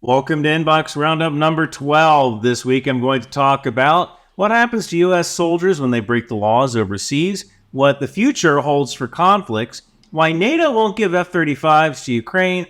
Welcome to Inbox Roundup number 12. This week I'm going to talk about what happens to U.S. soldiers when they break the laws overseas, what the future holds for conflicts, why NATO won't give F-35s to Ukraine,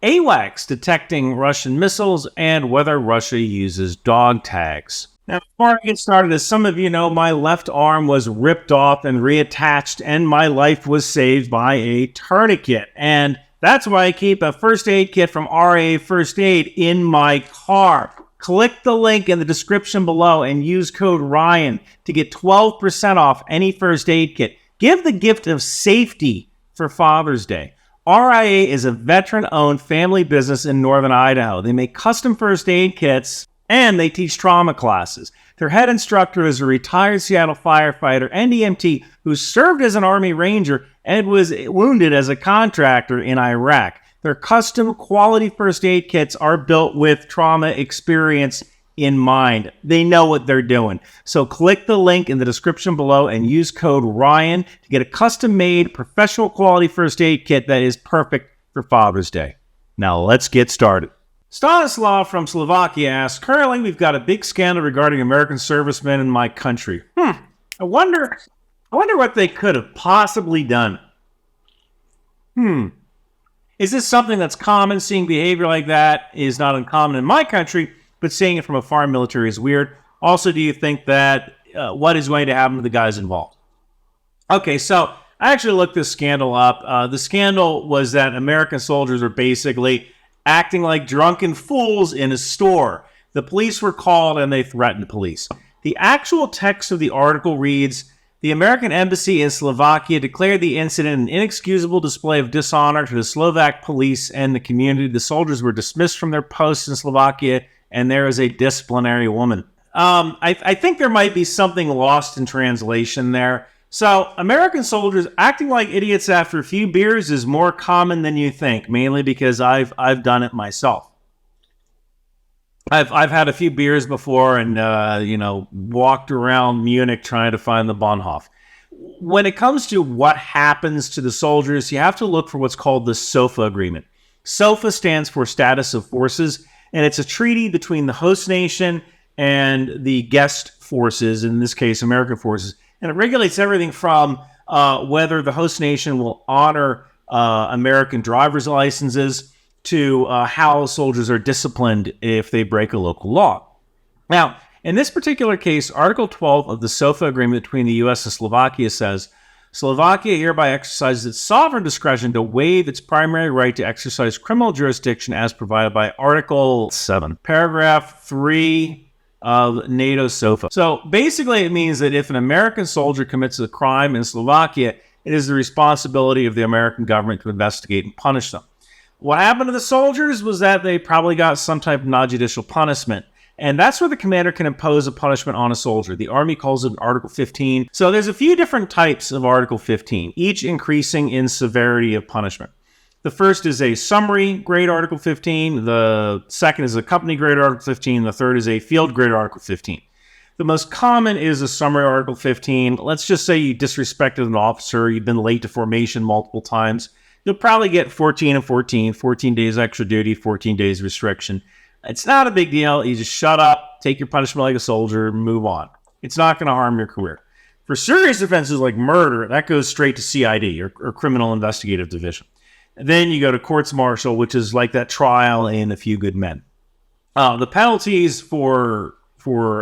AWACS detecting Russian missiles, and whether Russia uses dog tags. Now, before I get started, as some of you know, my left arm was ripped off and reattached, and my life was saved by a tourniquet. And that's why I keep a first aid kit from RA First Aid in my car. Click the link in the description below and use code Ryan to get 12% off any first aid kit. Give the gift of safety for Father's Day. RIA is a veteran-owned family business in northern Idaho. They make custom first aid kits and they teach trauma classes. Their head instructor is a retired Seattle firefighter and EMT who served as an Army Ranger and was wounded as a contractor in Iraq. Their custom quality first aid kits are built with trauma experience in mind. They know what they're doing. So click the link in the description below and use code Ryan to get a custom-made professional quality first aid kit that is perfect for Father's Day. Now let's get started. Stanislav from Slovakia asks, currently we've got a big scandal regarding American servicemen in my country. I wonder what they could have possibly done. Is this something that's common? Seeing behavior like that is not uncommon in my country, but seeing it from a foreign military is weird. Also, do you think that what is going to happen to the guys involved? Okay, so I actually looked this scandal up. The scandal was that American soldiers are basically acting like drunken fools in a store. The police were called and they threatened police. The actual text of the article reads, the American embassy in Slovakia declared the incident an inexcusable display of dishonor to the Slovak police and the community. The soldiers were dismissed from their posts in Slovakia, and there is a disciplinary woman. I think there might be something lost in translation there. So, American soldiers acting like idiots after a few beers is more common than you think, mainly because I've done it myself. I've had a few beers before and walked around Munich trying to find the Bahnhof. When it comes to what happens to the soldiers, you have to look for what's called the SOFA agreement. SOFA stands for Status of Forces, and it's a treaty between the host nation and the guest forces, in this case, American forces. And it regulates everything from whether the host nation will honor American driver's licenses to how soldiers are disciplined if they break a local law. Now, in this particular case, Article 12 of the SOFA agreement between the U.S. and Slovakia says, Slovakia hereby exercises its sovereign discretion to waive its primary right to exercise criminal jurisdiction as provided by Article 7, Paragraph 3 of NATO SOFA. So basically it means that if an American soldier commits a crime in Slovakia, it is the responsibility of the American government to investigate and punish them. What happened to the soldiers was that they probably got some type of non-judicial punishment. And that's where the commander can impose a punishment on a soldier. The Army calls it Article 15. So there's a few different types of Article 15, each increasing in severity of punishment. The first is a summary grade Article 15. The second is a company grade Article 15. The third is a field grade Article 15. The most common is a summary Article 15. Let's just say you disrespected an officer, you've been late to formation multiple times. You'll probably get 14 and 14 days extra duty, 14 days restriction. It's not a big deal. You just shut up, take your punishment like a soldier, move on. It's not going to harm your career. For serious offenses like murder, that goes straight to CID or Criminal Investigative Division. Then you go to courts-martial, which is like that trial in A Few Good Men. The penalties for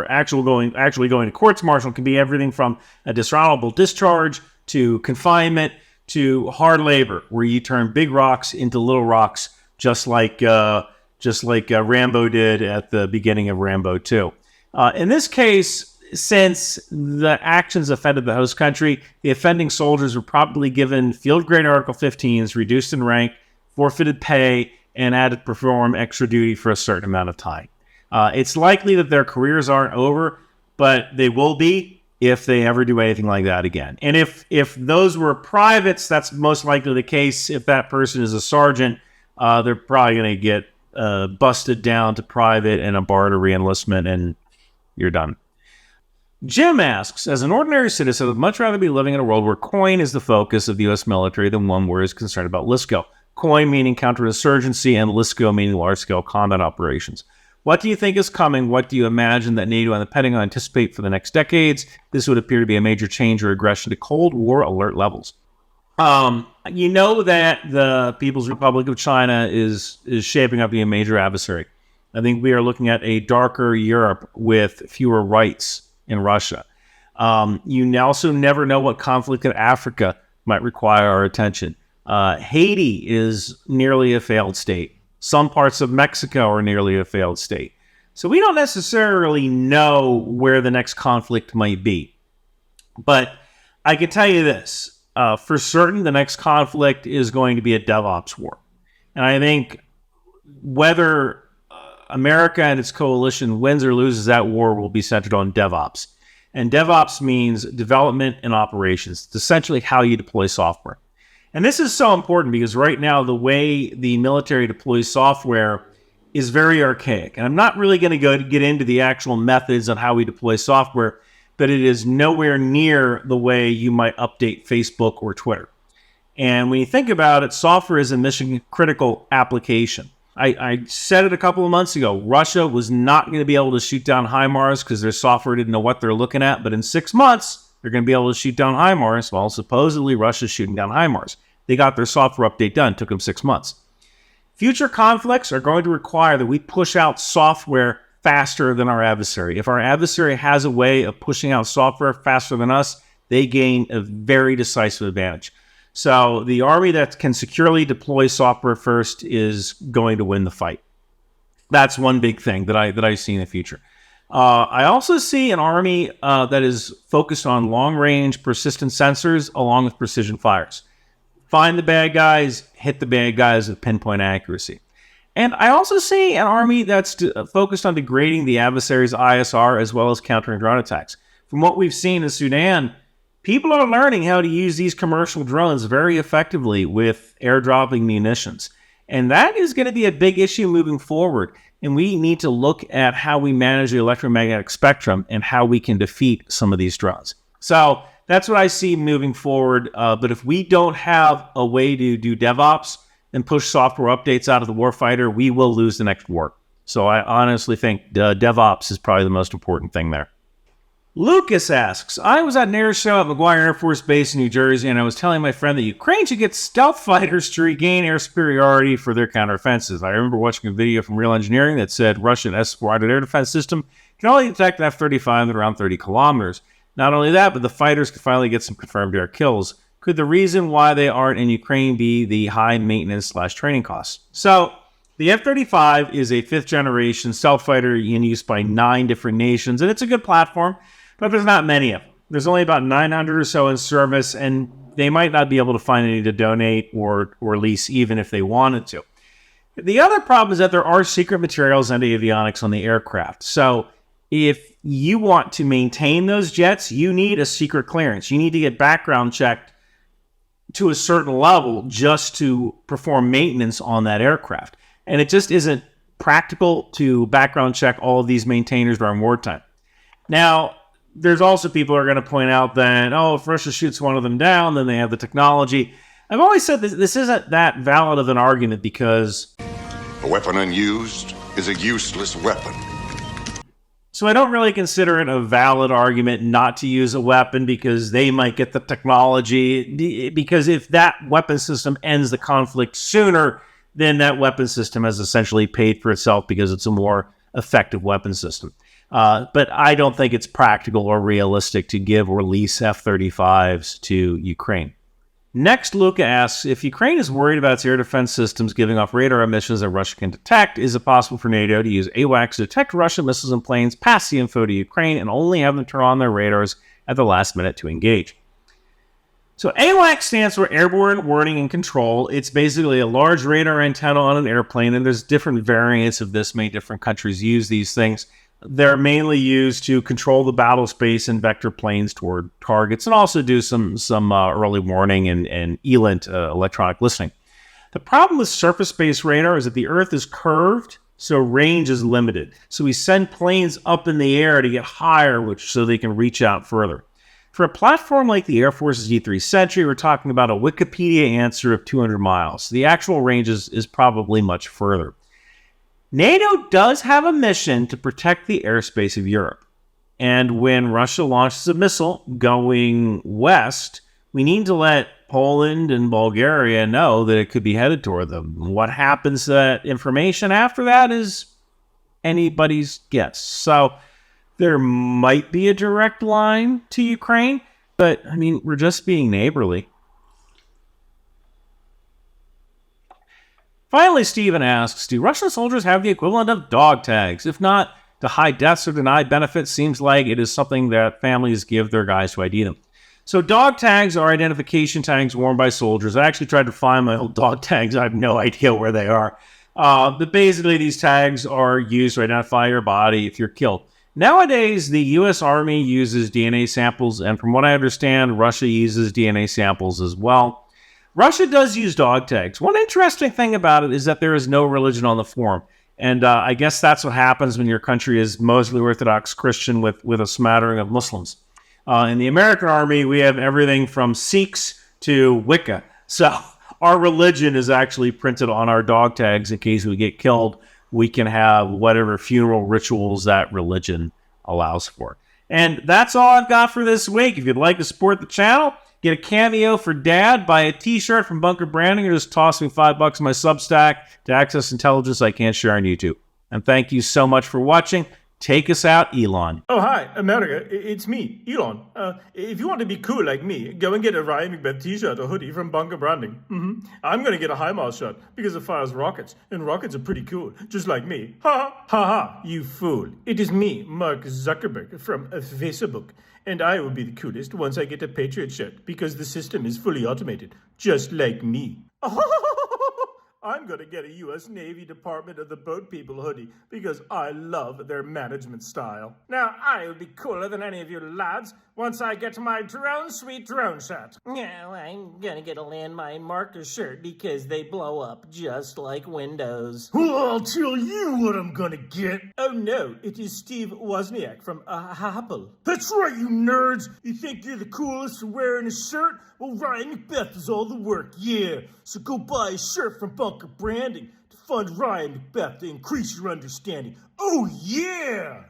actually going to courts-martial can be everything from a dishonorable discharge to confinement to hard labor, where you turn big rocks into little rocks, just like Rambo did at the beginning of Rambo 2. In this case, since the actions offended the host country, the offending soldiers were probably given field grade Article 15s, reduced in rank, forfeited pay, and had to perform extra duty for a certain amount of time. It's likely that their careers aren't over, but they will be if they ever do anything like that again. And if those were privates, that's most likely the case. If that person is a sergeant, they're probably going to get busted down to private and a bar to re-enlistment, and you're done. Jim asks, as an ordinary citizen, I'd much rather be living in a world where coin is the focus of the U.S. military than one where it's concerned about Lisco. COI meaning counterinsurgency, and LISCO meaning large-scale combat operations. What do you think is coming? What do you imagine that NATO and the Pentagon anticipate for the next decades? This would appear to be a major change or aggression to Cold War alert levels. You know that the People's Republic of China is shaping up to be a major adversary. I think we are looking at a darker Europe with fewer rights in Russia. You also never know what conflict in Africa might require our attention. Haiti is nearly a failed state. Some parts of Mexico are nearly a failed state. So we don't necessarily know where the next conflict might be. But I can tell you this. For certain, the next conflict is going to be a DevOps war. And I think whether America and its coalition wins or loses that war will be centered on DevOps. And DevOps means development and operations. It's essentially how you deploy software. And this is so important because right now the way the military deploys software is very archaic. And I'm not really going to get into the actual methods on how we deploy software, but it is nowhere near the way you might update Facebook or Twitter. And when you think about it, software is a mission-critical application. I said it a couple of months ago. Russia was not going to be able to shoot down HIMARS because their software didn't know what they're looking at. But in 6 months, they're going to be able to shoot down HIMARS. Well, supposedly Russia's shooting down HIMARS. They got their software update done. It took them 6 months. Future conflicts are going to require that we push out software faster than our adversary. If our adversary has a way of pushing out software faster than us, they gain a very decisive advantage. So the army that can securely deploy software first is going to win the fight. That's one big thing that I see in the future. I also see an army that is focused on long-range persistent sensors along with precision fires. Find the bad guys, hit the bad guys with pinpoint accuracy. And I also see an army that's focused on degrading the adversary's ISR as well as countering drone attacks. From what we've seen in Sudan, people are learning how to use these commercial drones very effectively with airdropping munitions. And that is going to be a big issue moving forward. And we need to look at how we manage the electromagnetic spectrum and how we can defeat some of these drones. So that's what I see moving forward. But if we don't have a way to do DevOps and push software updates out of the warfighter, we will lose the next war. So I honestly think DevOps is probably the most important thing there. Lucas asks, I was at an air show at McGuire Air Force Base in New Jersey, and I was telling my friend that Ukraine should get stealth fighters to regain air superiority for their counteroffensives. I remember watching a video from Real Engineering that said Russian S-400 air defense system can only detect an F-35 at around 30 kilometers. Not only that, but the fighters could finally get some confirmed air kills. Could the reason why they aren't in Ukraine be the high maintenance/training costs? So the F-35 is a 5th-generation stealth fighter in use by 9 different nations, and it's a good platform. But there's not many of them. There's only about 900 or so in service, and they might not be able to find any to donate or lease even if they wanted to. The other problem is that there are secret materials and avionics on the aircraft. So if you want to maintain those jets, you need a secret clearance. You need to get background checked to a certain level just to perform maintenance on that aircraft. And it just isn't practical to background check all of these maintainers during wartime. Now, there's also people who are going to point out that, if Russia shoots one of them down, then they have the technology. I've always said this isn't that valid of an argument because a weapon unused is a useless weapon. So I don't really consider it a valid argument not to use a weapon because they might get the technology. Because if that weapon system ends the conflict sooner, then that weapon system has essentially paid for itself because it's a more effective weapon system. But I don't think it's practical or realistic to give or lease F-35s to Ukraine. Next, Luca asks, if Ukraine is worried about its air defense systems giving off radar emissions that Russia can detect, is it possible for NATO to use AWACS to detect Russian missiles and planes, pass the info to Ukraine, and only have them turn on their radars at the last minute to engage? So AWACS stands for Airborne Warning and Control. It's basically a large radar antenna on an airplane, and there's different variants of this. Many different countries use these things. They're mainly used to control the battle space and vector planes toward targets and also do some early warning and ELINT, electronic listening. The problem with surface-based radar is that the Earth is curved, so range is limited. So we send planes up in the air to get higher, so they can reach out further. For a platform like the Air Force's E-3 Sentry, we're talking about a Wikipedia answer of 200 miles. The actual range is probably much further. NATO does have a mission to protect the airspace of Europe. And when Russia launches a missile going west, we need to let Poland and Bulgaria know that it could be headed toward them. What happens to that information after that is anybody's guess. So there might be a direct line to Ukraine, but, I mean, we're just being neighborly. Finally, Steven asks, do Russian soldiers have the equivalent of dog tags? If not, to hide deaths or deny benefits seems like it is something that families give their guys to ID them. So dog tags are identification tags worn by soldiers. I actually tried to find my old dog tags. I have no idea where they are. But basically, these tags are used to identify your body if you're killed. Nowadays, the U.S. Army uses DNA samples, and from what I understand, Russia uses DNA samples as well. Russia does use dog tags. One interesting thing about it is that there is no religion on the form. And I guess that's what happens when your country is mostly Orthodox Christian with a smattering of Muslims. In the American Army, we have everything from Sikhs to Wicca. So our religion is actually printed on our dog tags in case we get killed. We can have whatever funeral rituals that religion allows for. And that's all I've got for this week. If you'd like to support the channel, get a cameo for Dad, buy a t-shirt from Bunker Branding, or just toss me $5 in my Substack to access intelligence I can't share on YouTube. And thank you so much for watching. Take us out, Elon. Oh, hi, America. It's me, Elon. If you want to be cool like me, go and get a Ryan McBeth t-shirt or hoodie from Bunker Branding. I'm going to get a HIMARS shirt because it fires rockets, and rockets are pretty cool, just like me. Ha ha, you fool. It is me, Mark Zuckerberg from Facebook, and I will be the coolest once I get a Patriot shirt because the system is fully automated, just like me. I'm going to get a U.S. Navy Department of the Boat People hoodie because I love their management style. Now, I will be cooler than any of you lads once I get my drone sweet drone shot. Yeah, I'm going to get a landmine marker shirt because they blow up just like Windows. Well, I'll tell you what I'm going to get. Oh, no, it is Steve Wozniak from Apple. That's right, you nerds. You think you're the coolest for wearing a shirt? Well, Ryan McBeth does all the work, yeah. So go buy a shirt from Bunker Branding to fund Ryan McBeth to increase your understanding. Oh, yeah!